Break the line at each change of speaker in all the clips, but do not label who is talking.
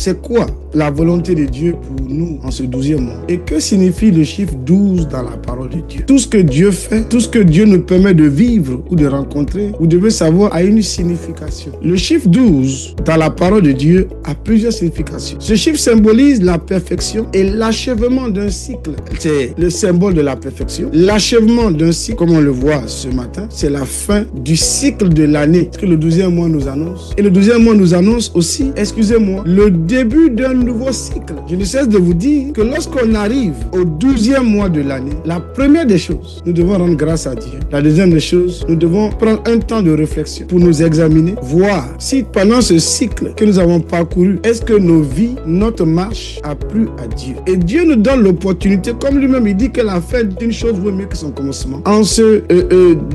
c'est quoi la volonté de Dieu pour nous en ce 12e mois? Et que signifie le chiffre 12 dans la parole de Dieu? Tout ce que Dieu fait, tout ce que Dieu nous permet de vivre ou de rencontrer, vous devez savoir, a une signification. Le chiffre 12 dans la parole de Dieu a plusieurs significations. Ce chiffre symbolise la perfection et l'achèvement d'un cycle. C'est le symbole de la perfection. L'achèvement d'un cycle, comme on le voit ce matin, c'est la fin du cycle de l'année. Ce que le 12e mois nous annonce. Et le 12e mois nous annonce aussi, excusez-moi, le début d'un nouveau cycle. Je ne cesse de vous dire que lorsqu'on arrive au 12e mois de l'année, la première des choses, nous devons rendre grâce à Dieu. La deuxième des choses, nous devons prendre un temps de réflexion pour nous examiner, voir si pendant ce cycle que nous avons parcouru, est-ce que nos vies, notre marche a plu à Dieu. Et Dieu nous donne l'opportunité, comme lui-même il dit que la fin d'une chose vaut mieux que son commencement. En ce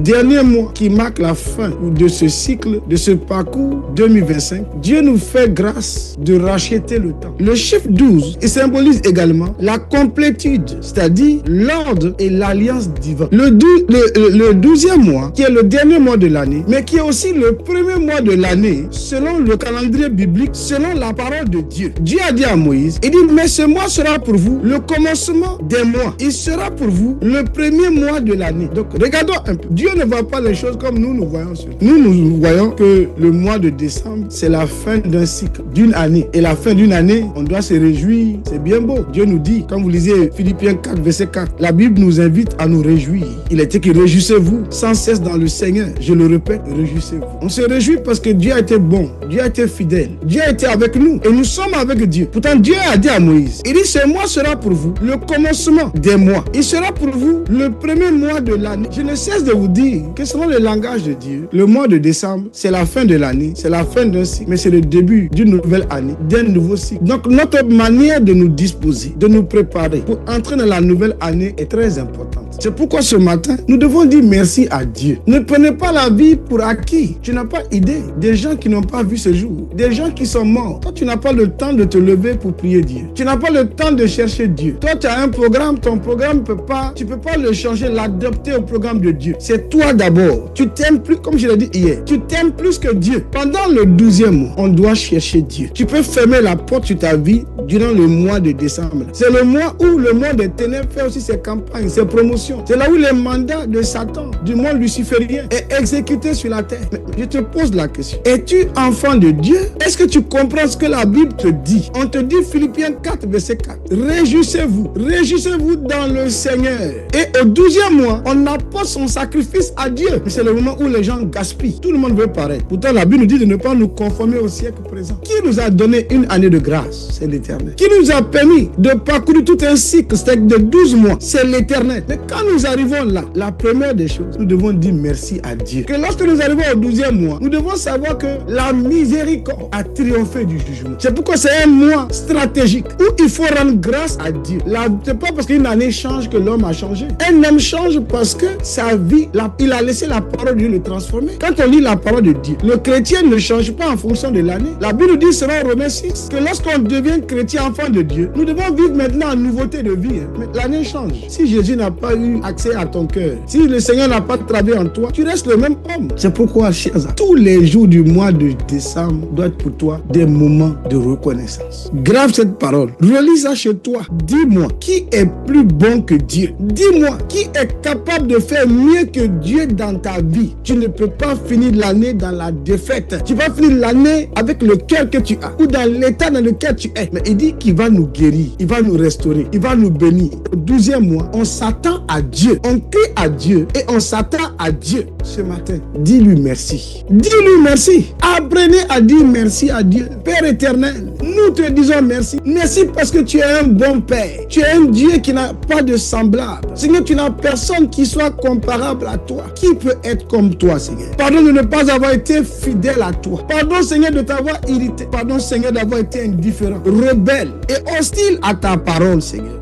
dernier mois qui marque la fin de ce cycle, de ce parcours 2025, Dieu nous fait grâce de racheter le temps. Le chiffre 12, il symbolise également la complétude, c'est-à-dire l'ordre et l'alliance divine. Le 12e mois, qui est le dernier mois de l'année, mais qui est aussi le premier mois de l'année, selon le calendrier biblique, selon la parole de Dieu. Dieu a dit à Moïse, il dit, mais ce mois sera pour vous le commencement des mois. Il sera pour vous le premier mois de l'année. Donc, regardons un peu. Dieu ne voit pas les choses comme nous voyons. Nous voyons que le mois de décembre, c'est la fin d'un cycle, d'une année. Et la fin d'une année, on doit se réjouir. C'est bien beau. Dieu nous dit, quand vous lisez Philippiens 4, verset 4, la Bible nous invite à nous réjouir. Il est écrit, réjouissez-vous sans cesse dans le Seigneur. Je le répète, réjouissez-vous. On se réjouit parce que Dieu a été bon. Dieu a été fidèle. Dieu a été avec nous. Et nous sommes avec Dieu. Pourtant, Dieu a dit à Moïse, il dit, ce mois sera pour vous le commencement des mois. Il sera pour vous le premier mois de l'année. Je ne cesse de vous dire que selon le langage de Dieu, le mois de décembre, c'est la fin de l'année, c'est la fin d'un cycle, mais c'est le début d'une nouvelle année, d'un nouveau cycle. Donc notre manière de nous disposer, de nous préparer pour entrer dans la nouvelle année est très importante. C'est pourquoi ce matin, nous devons dire merci à Dieu. Ne prenez pas la vie pour acquis. Tu n'as pas idée des gens qui n'ont pas vu ce jour, des gens qui sont morts. Toi, tu n'as pas le temps de te lever pour prier Dieu. Tu n'as pas le temps de chercher Dieu. Toi, tu as un programme, ton programme tu peux pas le changer, l'adapter au programme de Dieu. C'est toi d'abord. Tu t'aimes plus, comme je l'ai dit hier, tu t'aimes plus que Dieu. Pendant le 12e mois, on doit chercher Dieu. Tu peux fermer la porte sur ta vie durant le mois de décembre. C'est le mois où le monde des ténèbres fait aussi ses campagnes, ses promotions. C'est là où les mandats de Satan, du monde luciférien, est exécuté sur la terre. Mais je te pose la question. Es-tu enfant de Dieu? Est-ce que tu comprends ce que la Bible te dit? On te dit, Philippiens 4, verset 4. Réjouissez-vous. Réjouissez-vous dans le Seigneur. Et au 12e mois, on apporte son sacrifice à Dieu. Mais c'est le moment où les gens gaspillent. Tout le monde veut paraître. Pourtant, la Bible nous dit de ne pas nous conformer au siècle présent. Qui nous a donné une année de grâce? C'est l'Éternel. Qui nous a permis de parcourir tout un cycle, c'est de 12 mois? C'est l'Éternel. Mais quand nous arrivons là, la première des choses, nous devons dire merci à Dieu. Que lorsque nous arrivons au 12e mois, nous devons savoir que la miséricorde a triomphé du jugement. C'est pourquoi c'est un mois stratégique où il faut rendre grâce à Dieu. C'est pas parce qu'une année change que l'homme a changé. Un homme change parce que sa vie, il a laissé la parole de Dieu le transformer. Quand on lit la parole de Dieu, le chrétien ne change pas en fonction de l'année. La Bible nous dit, selon Romains 6, que lorsqu'on devient chrétien, enfant de Dieu, nous devons vivre maintenant en nouveauté de vie. Mais l'année change. Si Jésus n'a pas eu accès à ton cœur, si le Seigneur n'a pas travaillé en toi, tu restes le même homme. C'est pourquoi, chers amis, tous les jours du mois de décembre doivent être pour toi des moments de reconnaissance. Grave cette parole. Relis ça chez toi. Dis-moi, qui est plus bon que Dieu? Dis-moi, qui est capable de faire mieux que Dieu dans ta vie? Tu ne peux pas finir l'année dans la défaite. Tu vas finir l'année avec le cœur que tu as ou dans l'état dans lequel tu es. Mais il dit qu'il va nous guérir, il va nous restaurer, il va nous bénir. Au 12e mois, on s'attend à Dieu, on crie à Dieu et on s'attend à Dieu. Ce matin, dis-lui merci. Dis-lui merci. Apprenez à dire merci à Dieu. Père éternel, nous te disons merci. Merci parce que tu es un bon Père. Tu es un Dieu qui n'a pas de semblable. Seigneur, tu n'as personne qui soit comparable à toi. Qui peut être comme toi, Seigneur? Pardon de ne pas avoir été fidèle à toi. Pardon, Seigneur, de t'avoir irrité. Pardon, Seigneur, d'avoir été indifférent, rebelle et hostile à ta parole, Seigneur.